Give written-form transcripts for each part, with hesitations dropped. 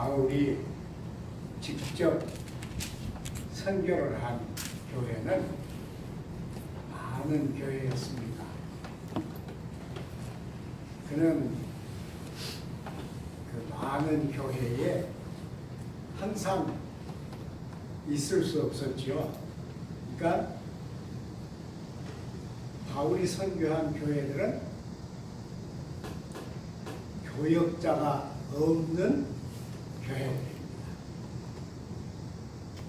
바울이 직접 선교를 한 교회는 많은 교회였습니다. 그는 그 많은 교회에 항상 있을 수 없었지요. 그러니까 바울이 선교한 교회들은 교역자가 없는 교회들입니다.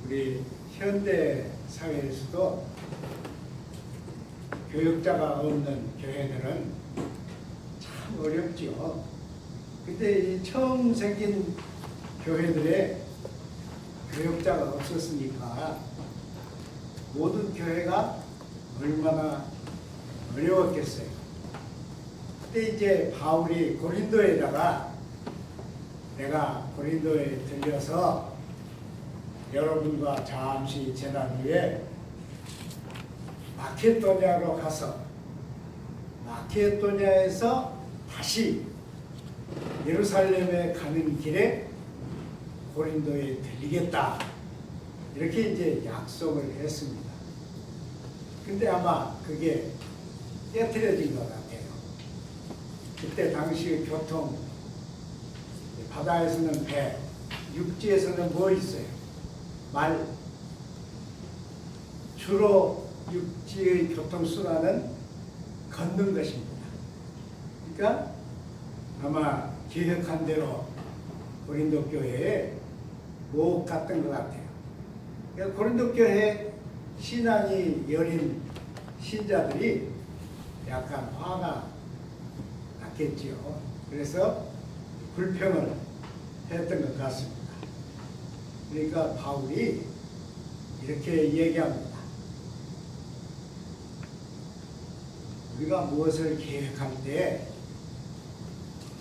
우리 현대 사회에서도 교역자가 없는 교회들은 참 어렵지요. 근데 이 처음 생긴 교회들에 교역자가 없었으니까 모든 교회가 얼마나 어려웠겠어요. 그때 이제 바울이 고린도에다가 내가 고린도에 들려서 여러분과 잠시 지난 후에 마케도냐로 가서 마케도냐에서 다시 예루살렘에 가는 길에 고린도에 들리겠다, 이렇게 이제 약속을 했습니다. 근데 아마 그게 깨트려진 것 같아요. 그때 당시 교통, 바다에서는 배, 육지에서는 뭐 있어요? 말. 주로 육지의 교통수단은 걷는 것입니다. 그러니까 아마 계획한 대로 고린도 교회에 못 갔던 것 같아요. 그러니까 고린도 교회 신앙이 여린 신자들이 약간 화가 났겠지요. 그래서 불평을 했던 것 같습니다. 그러니까 바울이 이렇게 얘기합니다. 우리가 무엇을 계획할 때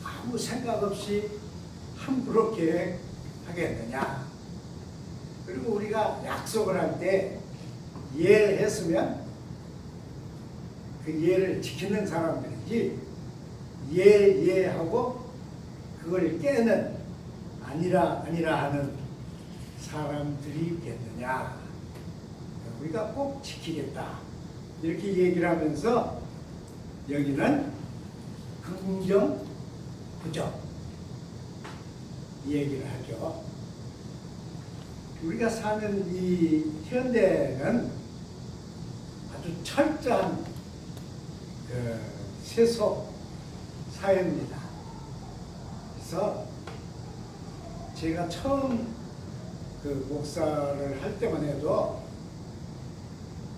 아무 생각 없이 함부로 계획하겠느냐. 그리고 우리가 약속을 할 때 예했으면 그 예를 지키는 사람들이지, 예하고 그걸 깨는 아니라 하는 사람들이 있겠느냐. 우리가 꼭 지키겠다, 이렇게 얘기를 하면서 여기는 긍정, 부정 이 얘기를 하죠. 우리가 사는 이 현대는 아주 철저한 그 세속 사회입니다. 그래서 제가 처음 그 목사를 할 때만 해도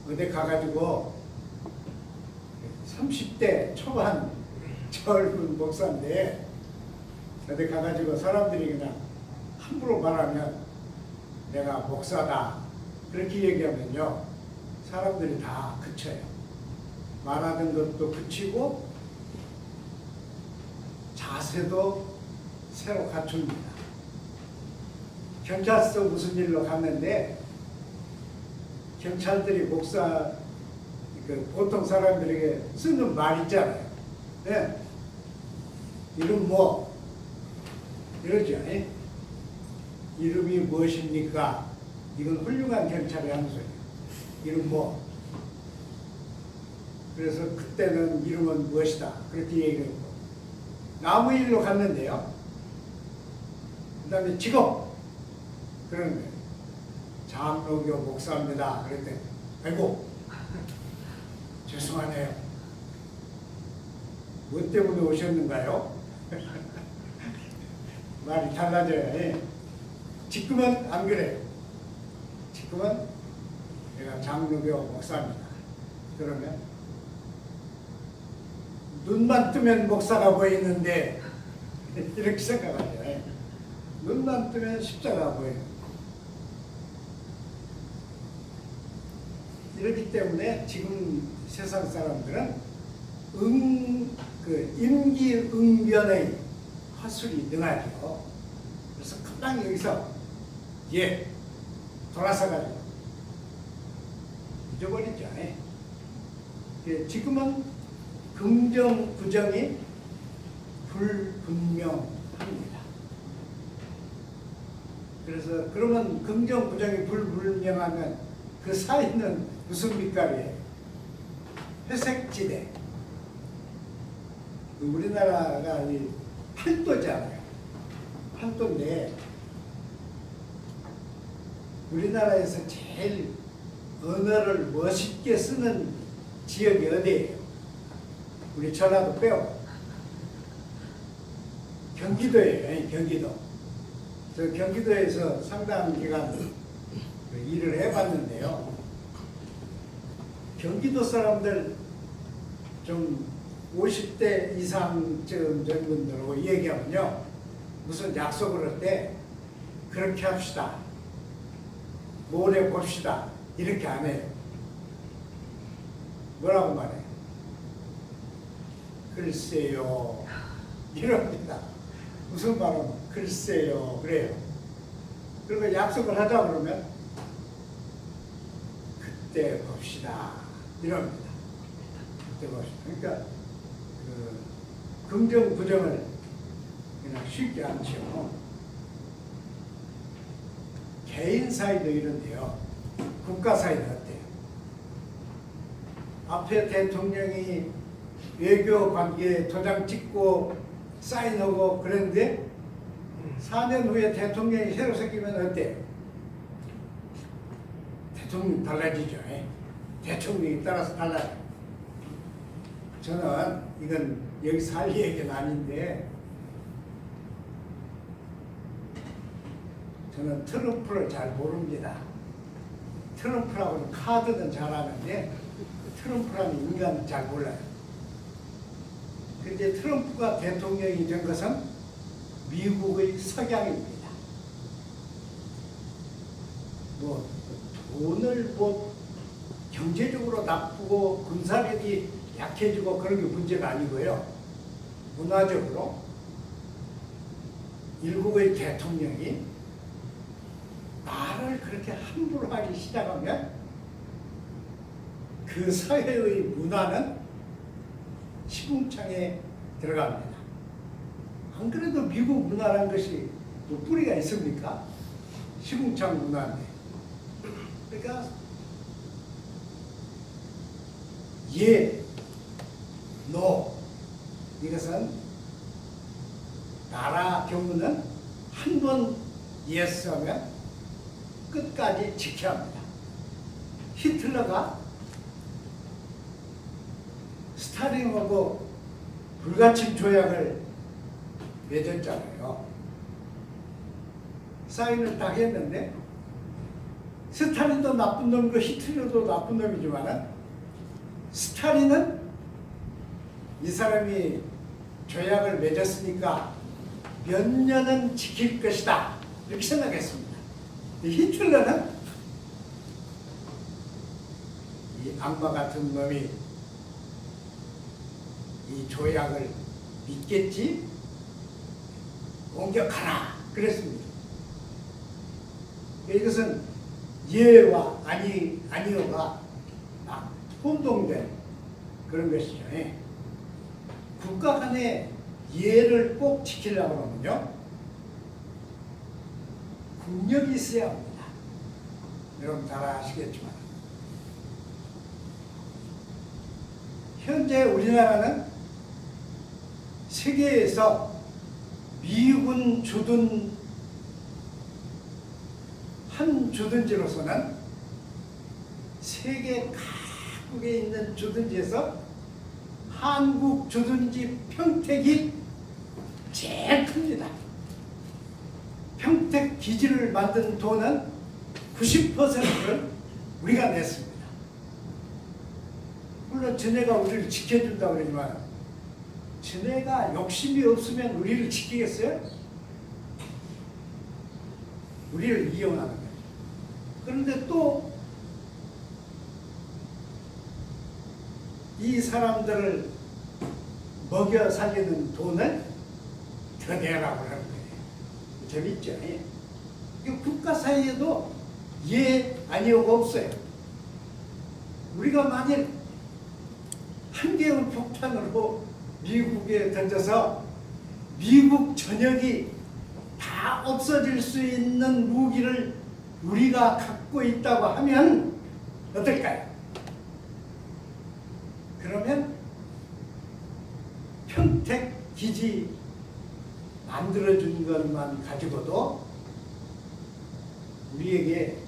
어디 가가지고 30대 초반 젊은 목사인데 어디 가가지고 사람들이 그냥 함부로 말하면 내가 목사다 그렇게 얘기하면요, 사람들이 다 그쳐요. 말하는 것도 그치고 자세도 새로 갖춥니다. 경찰서 무슨 일로 갔는데 경찰들이 목사, 그 보통 사람들에게 쓰는 말 있잖아요. 네. 이름 뭐? 이러죠. 에? 이름이 무엇입니까? 이건 훌륭한 경찰이 하는 소리예요. 이름 뭐? 그래서 그때는 이름은 무엇이다, 그렇게 얘기했고, 아무 일로 갔는데요. 그 다음에 직업, 그런 거예요. 장로교 목사입니다. 그랬더니 아이고 죄송하네요. 뭐 때문에 오셨는가요? 말이 달라져요. 예. 지금은 안 그래요. 지금은 내가 장로교 목사입니다. 그러면 눈만 뜨면 목사가 보이는데 이렇게 생각하죠. 예. 눈만 뜨면 십자가 보여요. 이렇기 때문에 지금 세상 사람들은 임기응변의 화술이 능하죠. 그래서 금방 여기서 돌아서 가지고 잊어버리죠. 지금은 긍정, 부정이 불분명합니다. 그래서 그러면 긍정 부정이 불분명하면 그 사이는 무슨 빛깔이에요? 회색지대. 우리나라가 이 팔도잖아요. 팔도인데 우리나라에서 제일 언어를 멋있게 쓰는 지역이 어디예요? 우리 전라도 빼고 경기도예요. 경기도. 저 경기도에서 상당한 기간 일을 해봤는데요. 경기도 사람들 좀 50대 이상쯤 된 분들하고 얘기하면요. 무슨 약속을 할 때 그렇게 합시다. 모레 봅시다. 이렇게 안 해요. 뭐라고 말해요? 글쎄요. 이럽니다. 무슨 말은 글쎄요. 그래요. 그리고 약속을 하자 그러면 그때 봅시다. 이럽니다. 그때 봅시다. 그러니까 긍정 부정을 그냥 쉽지 않죠. 개인 사이도 이런데요. 국가 사이는 어때요? 앞에 대통령이 외교 관계에 도장 찍고 사인하고 그랬는데 4년 후에 대통령이 새로 생기면 어때요? 대통령이 달라지죠. 대통령이 따라서 달라요. 저는 이건 여기서 할 얘기는 아닌데 저는 트럼프를 잘 모릅니다. 트럼프라고는 카드는 잘 아는데 트럼프라는 인간은 잘 몰라요. 그런데 트럼프가 대통령이 된 것은 미국의 석양입니다. 뭐 돈을 경제적으로 나쁘고 군사력이 약해지고 그런 게 문제가 아니고요. 문화적으로 일국의 대통령이 말을 그렇게 함부로 하기 시작하면 그 사회의 문화는 시궁창에 들어갑니다. 안 그래도 미국 문화라는 것이 뭐 뿌리가 있습니까? 시궁창 문화인데. 그러니까 예, 노 이것은 나라 경우는 한 번 예스 하면 끝까지 지켜야 합니다. 히틀러가 스탈린하고 불가침 조약을 맺었잖아요. 사인을 딱 했는데 스탈린도 나쁜 놈이고 히틀러도 나쁜 놈이지만 스탈린은 이 사람이 조약을 맺었으니까 몇 년은 지킬 것이다 이렇게 생각했습니다. 히틀러는 이 악마 같은 놈이 이 조약을 믿겠지? 공격하라 그랬습니다. 이것은 예와 아니오가 혼동된 그런 것이죠. 국가 간의 예를 꼭 지키려고 하면요. 국력이 있어야 합니다. 여러분 잘 아시겠지만 현재 우리나라는 세계에서 미군 주둔 한 주둔지로서는 세계 각국에 있는 주둔지에서 한국 주둔지 평택이 제일 큽니다. 평택 기지를 만든 돈은 90%를 우리가 냈습니다. 물론 전해가 우리를 지켜준다고 그러지만 전해가 욕심이 없으면 우리를 지키겠어요? 우리를 이용하는 거예요. 그런데 또 이 사람들을 먹여 살리는 돈을 더 내라고 하는 거예요. 재밌죠? 국가 사이에도 예, 아니오가 없어요. 우리가 만일 한 개의 폭탄으로 미국에 던져서 미국 전역이 다 다 없어질 수 있는 무기를 우리가 갖고 있다고 하면 어떨까요? 그러면 평택 기지 만들어준 것만 가지고도 우리에게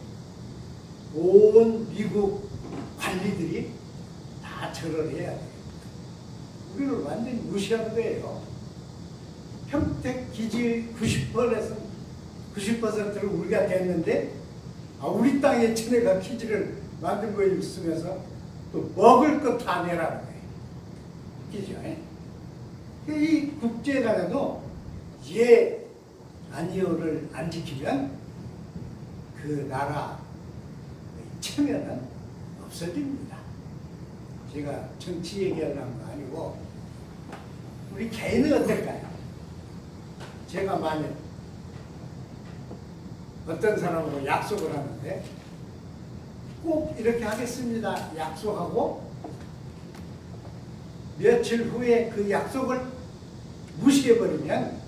온 미국 관리들이 다 절을 해야 돼요. 우리를 완전히 무시하는 거예요. 평택 기지 90%를 우리가 됐는데 우리 땅에 지네가 기지를 만들고 있으면서 또 먹을 것 다 내라는 거예요. 그죠? 이 국제간에도 예 아니요를 안 지키면 그 나라 체면은 없어집니다. 제가 정치 얘기하려는 거 아니고 우리 개인은 어떨까요? 제가 만약 어떤 사람하고 약속을 하는데 꼭 이렇게 하겠습니다 약속하고 며칠 후에 그 약속을 무시해버리면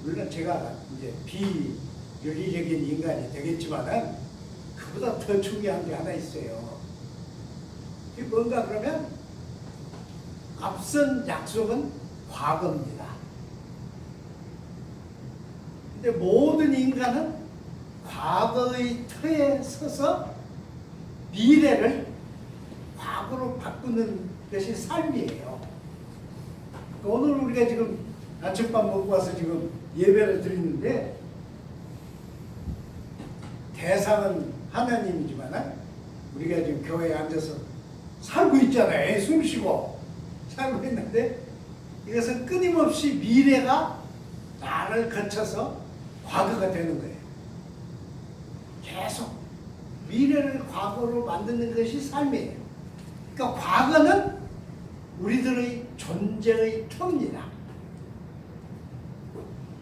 물론 제가 이제 비윤리적인 인간이 되겠지만은 그보다 더 중요한 게 하나 있어요. 그게 뭔가 그러면 앞선 약속은 과거입니다. 근데 모든 인간은 과거의 터에 서서 미래를 과거로 바꾸는 것이 삶이에요. 오늘 우리가 지금 아침밥 먹고 와서 지금 예배를 드리는데 대상은 하나님이지만 우리가 지금 교회에 앉아서 살고 있잖아요. 숨 쉬고 살고 있는데 이것은 끊임없이 미래가 나를 거쳐서 과거가 되는 거예요. 계속 미래를 과거로 만드는 것이 삶이에요. 그러니까 과거는 우리들의 존재의 터입니다.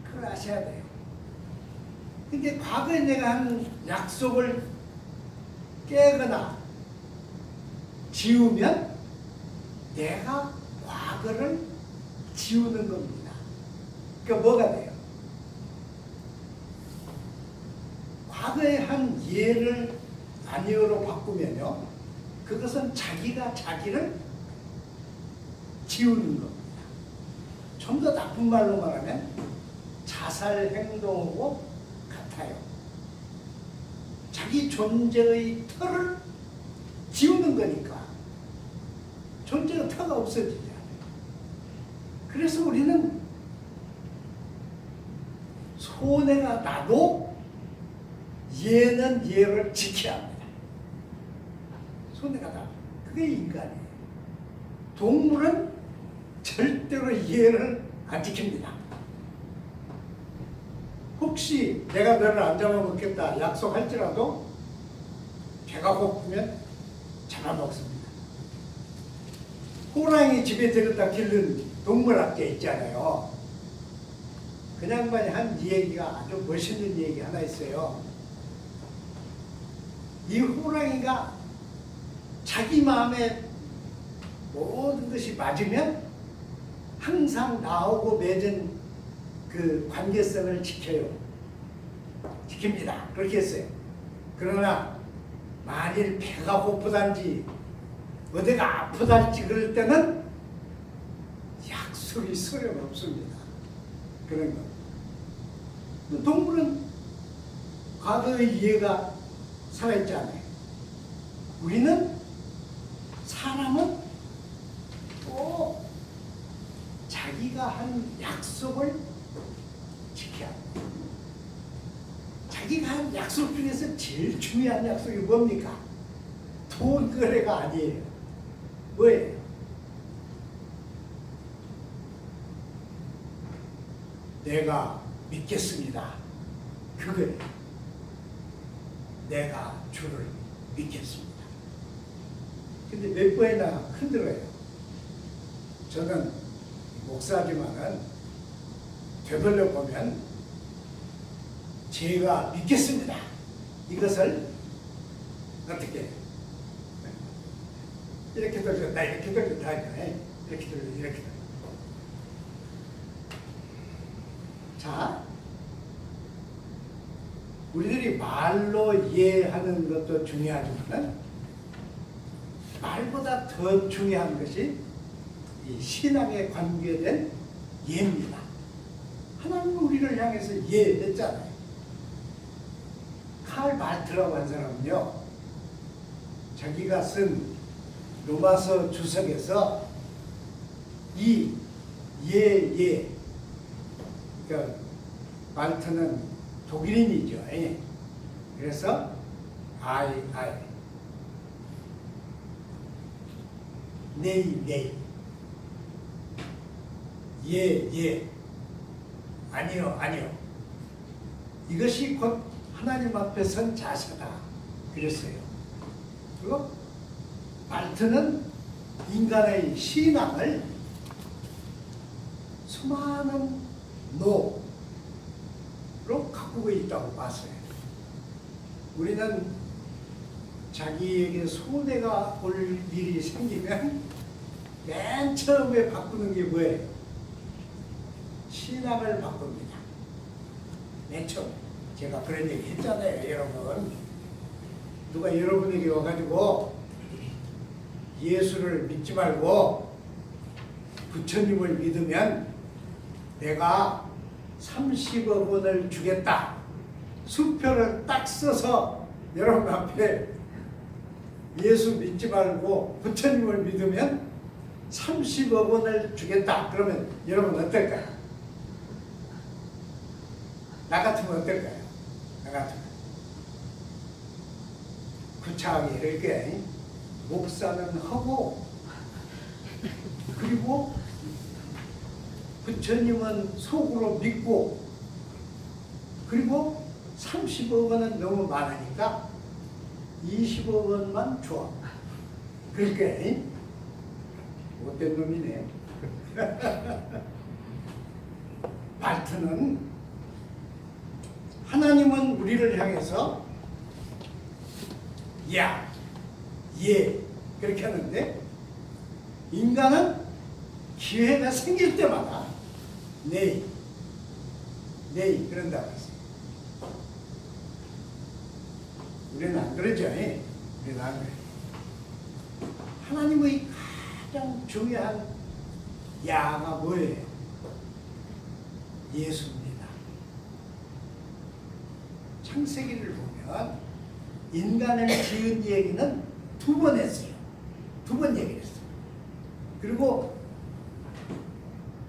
그걸 아셔야 돼요. 근데 과거에 내가 한 약속을 깨거나 지우면 내가 과거를 지우는 겁니다. 그러니까 뭐가 돼요? 과거에 한 예를 아니요로 바꾸면요, 그것은 자기가 자기를 지우는 겁니다. 좀 더 나쁜 말로 말하면 자살 행동하고 같아요. 자기 존재의 터를 지우는 거니까 존재의 터가 없어지지 않아요. 그래서 우리는 손해가 나도 예는 예를 지켜야 합니다. 손해가 나도. 그게 인간이에요. 동물은 절대로 예를 안 지킵니다. 혹시 내가 너를 안 잡아먹겠다 약속할지라도 배가 고프면 잡아먹습니다. 호랑이 집에 들였다 기른 동물학계 있잖아요. 그 양반이 한 얘기가 아주 멋있는 얘기 하나 있어요. 이 호랑이가 자기 마음에 모든 것이 맞으면 항상 나하고 맺은 그 관계성을 지켜요. 지킵니다. 그렇게 했어요. 그러나 만일 배가 고프단지 어디가 아프단지 그럴 때는 약속이 소용없습니다. 그런 거. 동물은 과거의 이해가 살아있잖아요. 우리는 사람은 또 자기가 한 약속을 지켜야 합니다. 자기가 한 약속 중에서 제일 중요한 약속이 뭡니까? 돈 거래가 아니에요. 뭐예요? 내가 믿겠습니다. 그거예요. 내가 주를 믿겠습니다. 근데 몇 번이나 흔들어요. 저는 목사지만은 되돌려 보면 제가 믿겠습니다. 이것을 어떻게 이렇게 돌렸다 이렇게 돌렸다 이렇게 돌려 이렇게 돌려 우리들이 말로 이해하는 것도 중요하지만 말보다 더 중요한 것이 이 신앙에 관계된 예입니다. 하나님은 우리를 향해서 예했잖아요. 칼 마르트라고 한 사람은요, 자기가 쓴 로마서 주석에서 이 예, 그러니까 마르트는 독일인이죠. 그래서 I, 네이, 예, 아니요. 이것이 곧 하나님 앞에 선 자세다. 그랬어요. 그리고 마르트는 인간의 신앙을 수많은 노로 가꾸고 있다고 봤어요. 우리는 자기에게 손해가 올 일이 생기면 맨 처음에 바꾸는 게 뭐예요? 신앙을 바꿉니다. 맨 처음. 제가 그런 얘기 했잖아요, 여러분. 누가 여러분에게 와가지고 예수를 믿지 말고 부처님을 믿으면 내가 30억 원을 주겠다. 수표를 딱 써서 여러분 앞에 예수 믿지 말고 부처님을 믿으면 30억 원을 주겠다. 그러면 여러분 어떨까요? 나 같으면 어떨까요? 나 같으면. 구차하게 이렇게 목사는 하고 그리고 부처님은 속으로 믿고 그리고 30억 원은 너무 많으니까 20억 원만 줘. 그러니까 못된 놈이네. 마르트는 하나님은 우리를 향해서 야, 예 그렇게 하는데 인간은 기회가 생길 때마다 네이 그런다고 했어요. 우리는 안 그러죠. 우리는 안 그래요. 하나님의 가장 중요한 야가 뭐예요? 예수입니다. 창세기를 보면 인간을 지은 얘기는 2번 했어요. 2번 얘기를 했어요. 그리고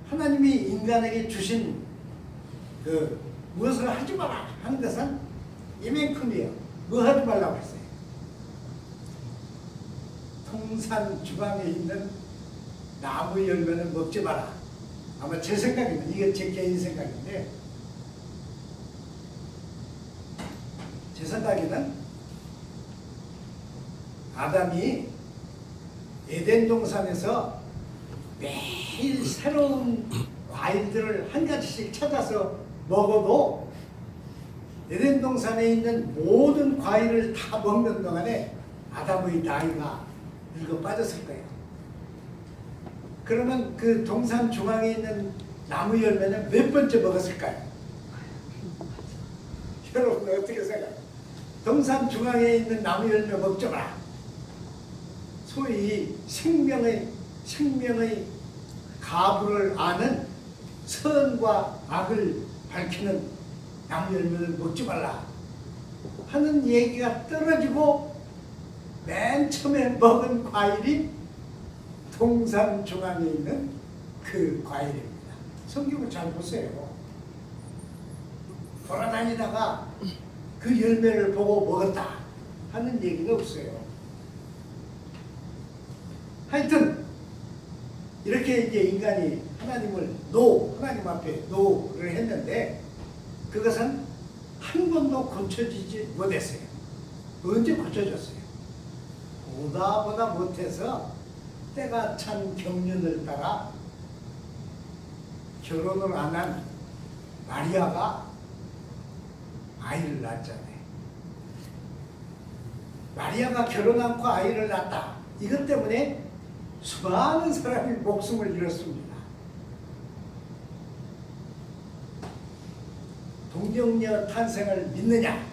하나님이 인간에게 주신 그 무엇을 하지 마라 하는 것은 이만큼이에요. 뭐 하지 말라고 했어요? 통산 주방에 있는 나무 열매는 먹지 마라. 아마 제 생각입니다. 이게 제 개인 생각인데 제 생각에는 아담이 에덴 동산에서 매일 새로운 과일들을 한 가지씩 찾아서 먹어도 에덴 동산에 있는 모든 과일을 다 먹는 동안에 아담의 나이가 늙어 빠졌을 거예요. 그러면 그 동산 중앙에 있는 나무 열매는 몇 번째 먹었을까요? 여러분 어떻게 생각해요? 동산 중앙에 있는 나무 열매 먹지 마라. 소위 생명의 가부를 아는 선과 악을 밝히는 나무 열매를 먹지 말라 하는 얘기가 떨어지고 맨 처음에 먹은 과일이 동산 중앙에 있는 그 과일입니다. 성경을 잘 보세요. 돌아다니다가 그 열매를 보고 먹었다 하는 얘기는 없어요. 하여튼 이렇게 이제 인간이 하나님을 하나님 앞에 노를 했는데 그것은 한 번도 고쳐지지 못했어요. 언제 고쳐졌어요? 보다 못해서 때가 찬 경륜을 따라 결혼을 안 한 마리아가 아이를 낳았잖아요. 마리아가 결혼 않고 아이를 낳았다. 이것 때문에 수많은 사람이 목숨을 잃었습니다. 동정녀 탄생을 믿느냐?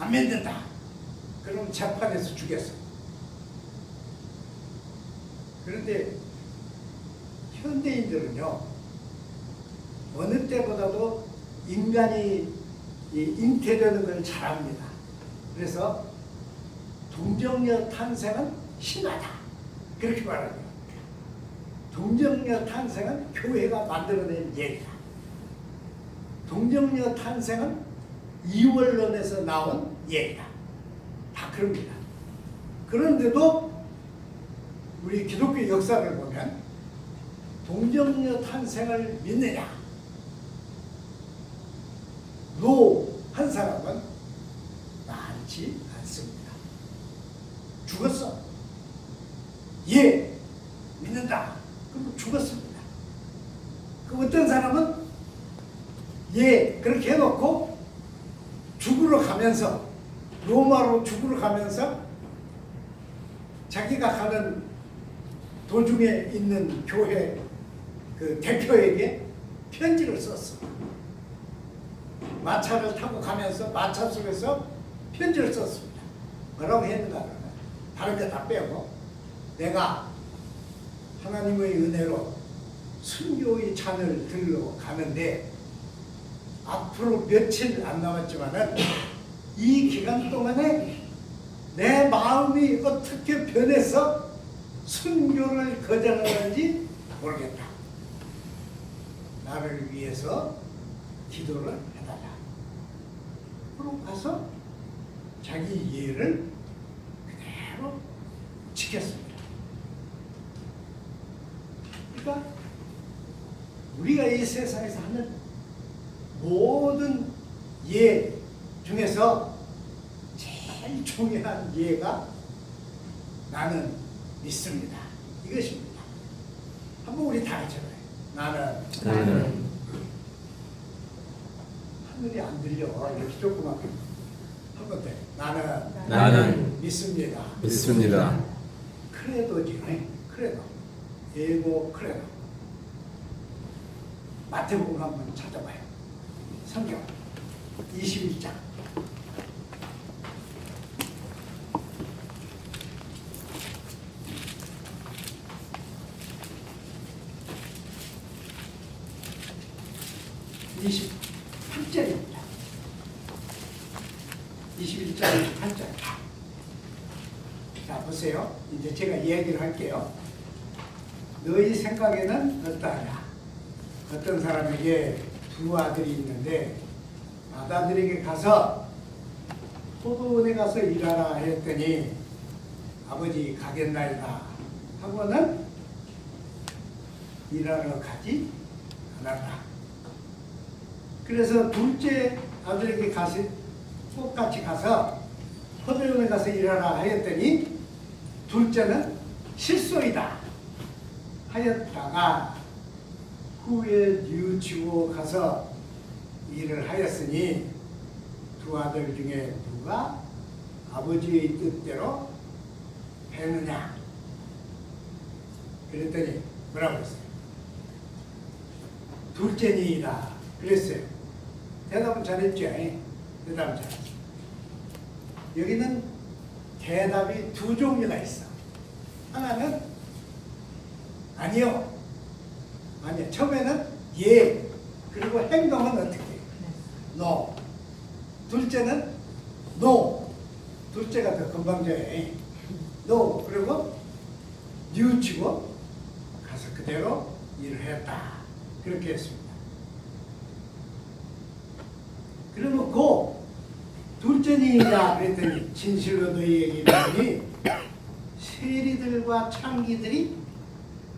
안 믿는다. 그럼 재판에서 죽였어. 그런데 현대인들은요, 어느 때보다도 인간이 잉태되는 걸 잘합니다. 그래서 동정녀 탄생은 신화다. 그렇게 말합니다. 동정녀 탄생은 교회가 만들어낸 얘기다. 동정녀 탄생은 이원론에서 나온 얘기다. 다 그럽니다. 그런데도 우리 기독교 역사를 보면 동정녀 탄생을 믿느냐? 노 한 사람은 많지 않습니다. 죽었어. 예, 믿는다. 그럼 죽었습니다. 그 어떤 사람은 예, 그렇게 해놓고 죽으러 가면서, 로마로 죽으러 가면서 자기가 가는 도중에 있는 교회 그 대표에게 편지를 썼어. 마차를 타고 가면서 마차 속에서 편지를 썼습니다. 뭐라고 했는가 하면 다른 거 다 빼고, 내가 하나님의 은혜로 순교의 잔을 들러 가는데 앞으로 며칠 안 남았지만은 이 기간 동안에 내 마음이 어떻게 변해서 순교를 거절하는지 모르겠다. 나를 위해서 기도를 해달라. 그러고 가서 자기 예를 그대로 지켰습니다. 그러니까 우리가 이 세상에서 하는 모든 예 중에서 제일 중요한 예가 나는 믿습니다. 이것입니다. 한번 우리 다 같이 해봐요. 나는 하늘이 안 들려. 이렇게 조그맣게. 한 번 더. 나는 믿습니다. 크레도지. 크레도. 예고 크레도. 마태복음 한번 찾아봐요. 성경 21장. (28절입니다) 21장 28절. 자, 보세요. 이제 제가 이야기를 할게요. 너희 생각에는 어떠하냐? 어떤 사람에게 두 아들이 있는데 아들에게 가서 포도원에 가서 일하라 했더니 아버지 가겠나이다 하고는 일하러 가지 않았다. 그래서 둘째 아들에게 똑같이 가서 포도원에 가서 일하라 하였더니 둘째는 실소이다 하였다가 후에 뉘우치고 가서 일을 하였으니 두 아들 중에 누가 아버지의 뜻대로 했느냐? 그랬더니 뭐라고 했어요? 둘째니이다 그랬어요. 대답은 잘했죠? 대답은 잘했죠. 여기는 대답이 두 종류가 있어. 하나는 아니요. 처음에는 예. 그리고 행동은 어떻게 해요? no. 둘째는 no. 둘째가 더 건방져요. no. 그리고 뉘우치고 가서 그대로 일을 했다. 그렇게 했습니다. 그래놓고 둘째니이다 그랬더니 진실로 너희에게 이르노니 세리들과 창기들이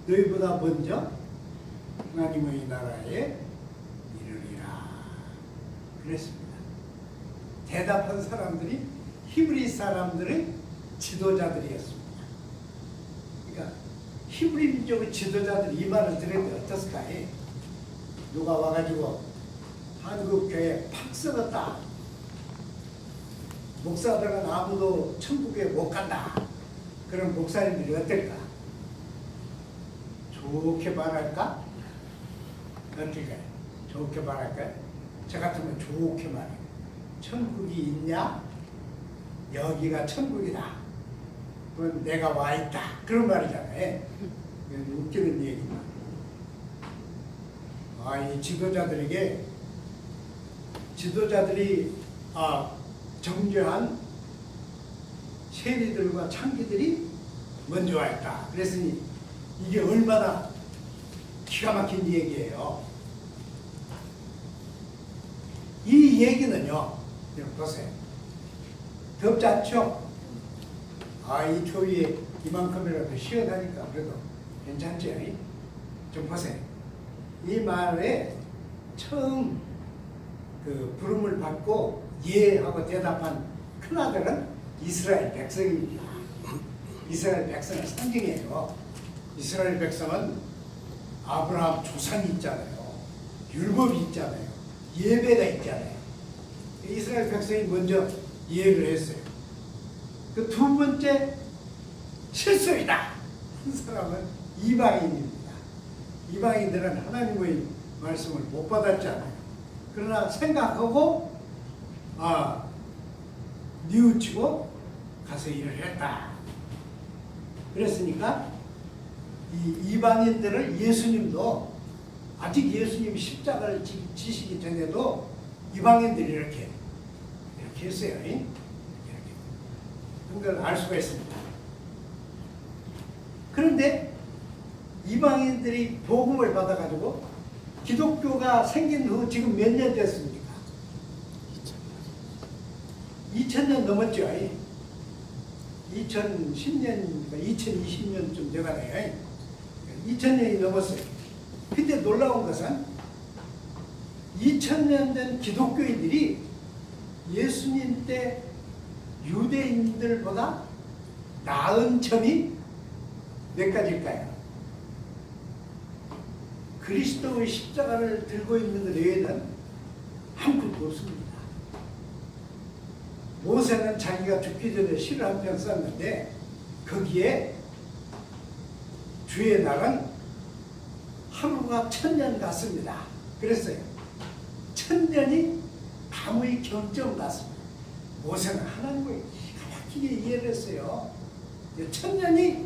너희보다 먼저 하나님의 나라에 이르리라 그랬습니다. 대답한 사람들이 히브리 사람들의 지도자들이었습니다. 그러니까 히브리 민족의 지도자들이 이 말을 들었는데 어떻을까? 누가 와가지고 한국 교회에 팍 썩었다. 목사들은 아무도 천국에 못 간다. 그럼 목사님들이 어떨까? 좋게 말할까? 어떨까요? 좋게 말할까요? 저 같으면 좋게 말해요. 천국이 있냐? 여기가 천국이다. 그건 내가 와 있다. 그런 말이잖아요. 웃기는 얘기만. 이 지도자들이 정죄한 세리들과 창기들이 먼저 와 있다. 그랬으니 이게 얼마나 기가 막힌 얘기예요. 이 얘기는요, 보세요. 덥지 않죠? 이 더위에 이만큼이라도 시원하니까 그래도 괜찮죠? 좀 보세요. 이 말에 처음 그 부름을 받고 예 하고 대답한 큰아들은 이스라엘 백성입니다. 이스라엘 백성의 상징이에요. 이스라엘 백성은 아브라함 조상이 있잖아요. 율법이 있잖아요. 예배가 있잖아요. 이스라엘 백성이 먼저 이해를 했어요. 그 두 번째 실수이다 한 사람은 이방인입니다. 이방인들은 하나님의 말씀을 못 받았잖아요. 그러나 생각하고 뉘우치고 가서 일을 했다. 그랬으니까 이 이방인들을 예수님도 아직 예수님이 십자가를 지시기 전에도 이방인들이 이렇게 했어요. 이렇게 그걸 알 수가 있습니다. 그런데 이방인들이 복음을 받아가지고 기독교가 생긴 후 지금 몇 년 됐습니까? 2000년 넘었죠. 2010년, 2020년쯤 돼가네요. 2000년이 넘었어요. 근데 놀라운 것은 2000년 된 기독교인들이 예수님 때 유대인들보다 나은 점이 몇 가지일까요? 그리스도의 십자가를 들고 있는 것 외에는 한 푼도 없습니다. 모세는 자기가 죽기 전에 시를 한 편 썼는데 거기에 주의 날은 하루가 1000년 같습니다. 그랬어요. 1000년이 밤의 경점 같습니다. 모세는 하나님을 기가 막히게 이해를 했어요. 1000년이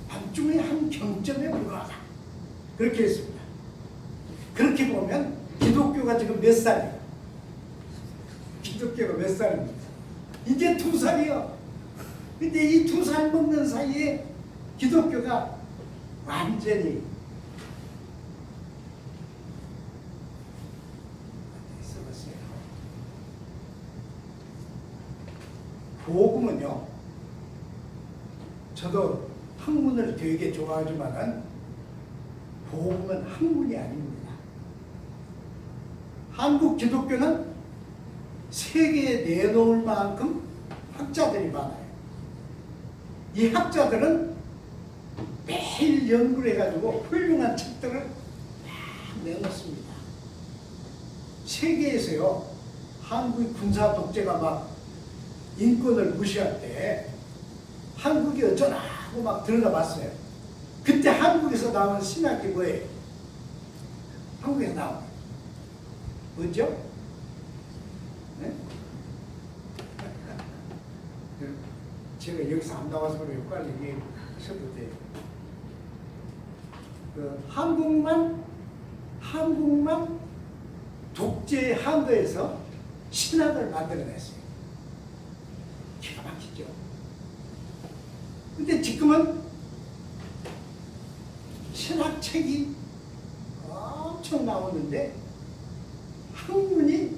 밤중의 한 경점에 불과하다. 그렇게 했습니다. 그렇게 보면 기독교가 지금 몇 살이에요? 기독교가 몇 살입니까? 이제 2살이요. 근데 이 2살 먹는 사이에 기독교가 완전히 썩었어요. 복음은요, 저도 학문을 되게 좋아하지만은 복음은 학문이 아닙니다. 한국 기독교는 세계에 내놓을 만큼 학자들이 많아요. 이 학자들은 매일 연구를 해가지고 훌륭한 책들을 막 내놓습니다. 세계에서요, 한국의 군사 독재가 막 인권을 무시할 때 한국이 어쩌나 하고 막 들어가 봤어요. 그때 한국에서 나온 신학이 뭐예요? 한국에서 나온 거예요. 뭐죠? 네? 제가 여기서 안 나와서 그래요. 빨리 얘기하셔도 돼요. 한국만 독재 한도에서 신학을 만들어냈어요. 기가 막히죠. 근데 지금은 신학책이 엄청 나오는데 학문이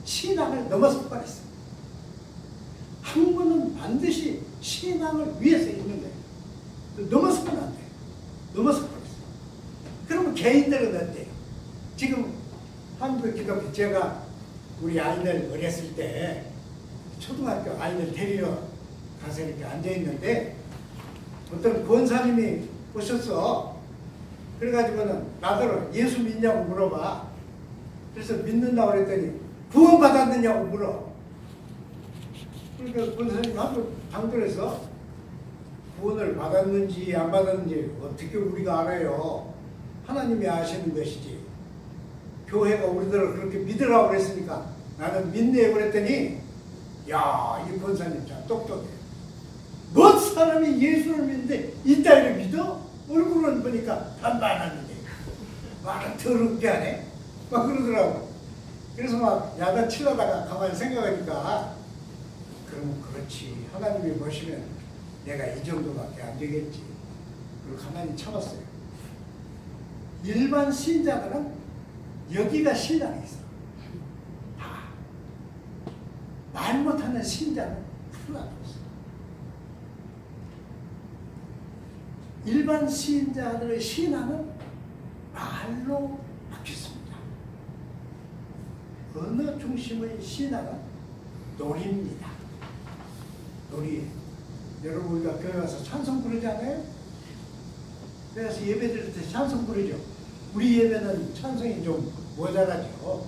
신앙을 넘어서 버렸어요. 학문은 반드시 신앙을 위해서 있는 거예요. 넘어서면 안 돼요. 넘어서 버렸어요. 그러면 개인들은 어때요? 지금 한국 기독교, 제가 우리 아이들 어렸을 때 초등학교 아이들 데리러 가서 이렇게 앉아있는데 어떤 권사님이 오셨어. 그래가지고는 나더러 예수 믿냐고 물어봐. 그래서 믿는다고 그랬더니 구원 받았느냐고 물어. 그러니까 권사님이 한번 당돌해서 구원을 받았는지 안 받았는지 어떻게 우리가 알아요? 하나님이 아시는 것이지. 교회가 우리들을 그렇게 믿으라고 그랬으니까 나는 믿네 그랬더니 야, 이 권사님 참 똑똑해. 뭐 사람이 예수를 믿는데 이따위를 믿어? 얼굴은 보니까 반반하는데 말은 더럽게 하네. 막 그러더라고. 그래서 막 야단치려다가 가만히 생각하니까 그러면 그렇지. 하나님이 보시면 내가 이 정도밖에 안 되겠지. 그리고 가만히 참았어요. 일반 신자들은 여기가 신앙이 있어. 다. 말 못하는 신자는 풀어놨어. 일반 신자들의 신앙은 말로 바뀌었습니다. 언어 중심의 신앙은 놀이입니다. 놀이. 여러분 우리가 교회 와서 찬송 부르지 않아요? 그래서 예배 드릴 때 찬송 부르죠. 우리 예배는 찬송이 좀 모자라죠.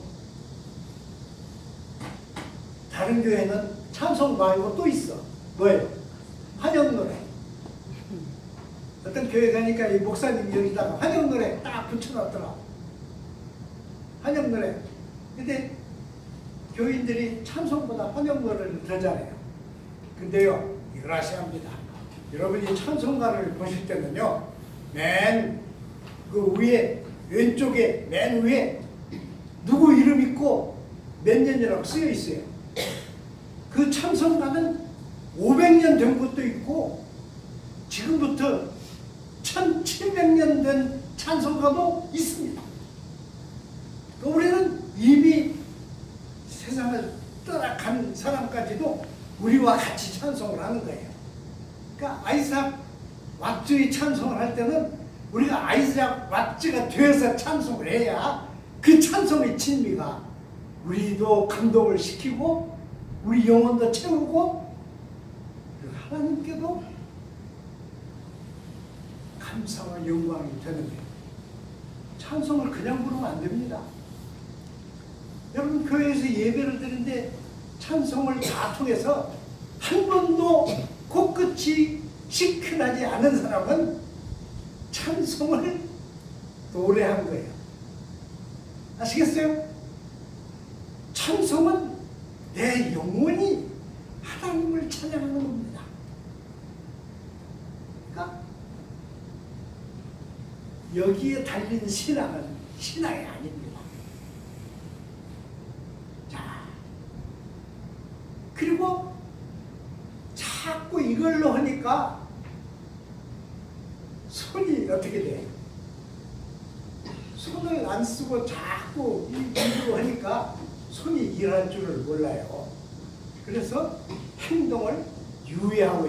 다른 교회는 찬송 말고 또 있어. 뭐예요? 환영 노래. 어떤 교회 가니까 이 목사님이 여기다가 환영 노래 딱 붙여놨더라. 환영 노래. 근데 교인들이 찬송보다 환영 노래를 더 잘해요. 근데요, 이걸 아셔야 합니다. 여러분이 찬송가를 보실 때는요, 맨 그 위에, 왼쪽에 맨 위에 누구 이름 있고 몇 년이라고 쓰여 있어요. 그 찬송가는 500년 된 것도 있고 지금부터 1700년 된 찬송가도 있습니다. 우리는 이미 세상을 떠나간 사람까지도 우리와 같이 찬송을 하는 거예요. 그러니까 아이삭 왓즈의 찬송을 할 때는 우리가 아이삭 왓즈가 되어서 찬송을 해야 그 찬송의 진미가 우리도 감동을 시키고 우리 영혼도 채우고 하나님께도 감사와 영광이 되는 거예요. 찬송을 그냥 부르면 안 됩니다. 여러분 교회에서 예배를 드리는데 찬송을 다 통해서 한 번도 코끝이 시큰하지 않은 사람은 찬송을 노래한 거예요. 아시겠어요? 찬송은 내 영혼이 하나님을 찬양하는 겁니다. 그러니까 여기에 달린 신앙은 신앙이 아닙니다. 자, 그리고 자꾸 이걸로 하니까 손이 어떻게 돼? 손을 안 쓰고 자꾸 이로 하니까 손이 일할 줄을 몰라요. 그래서 행동을 유예하고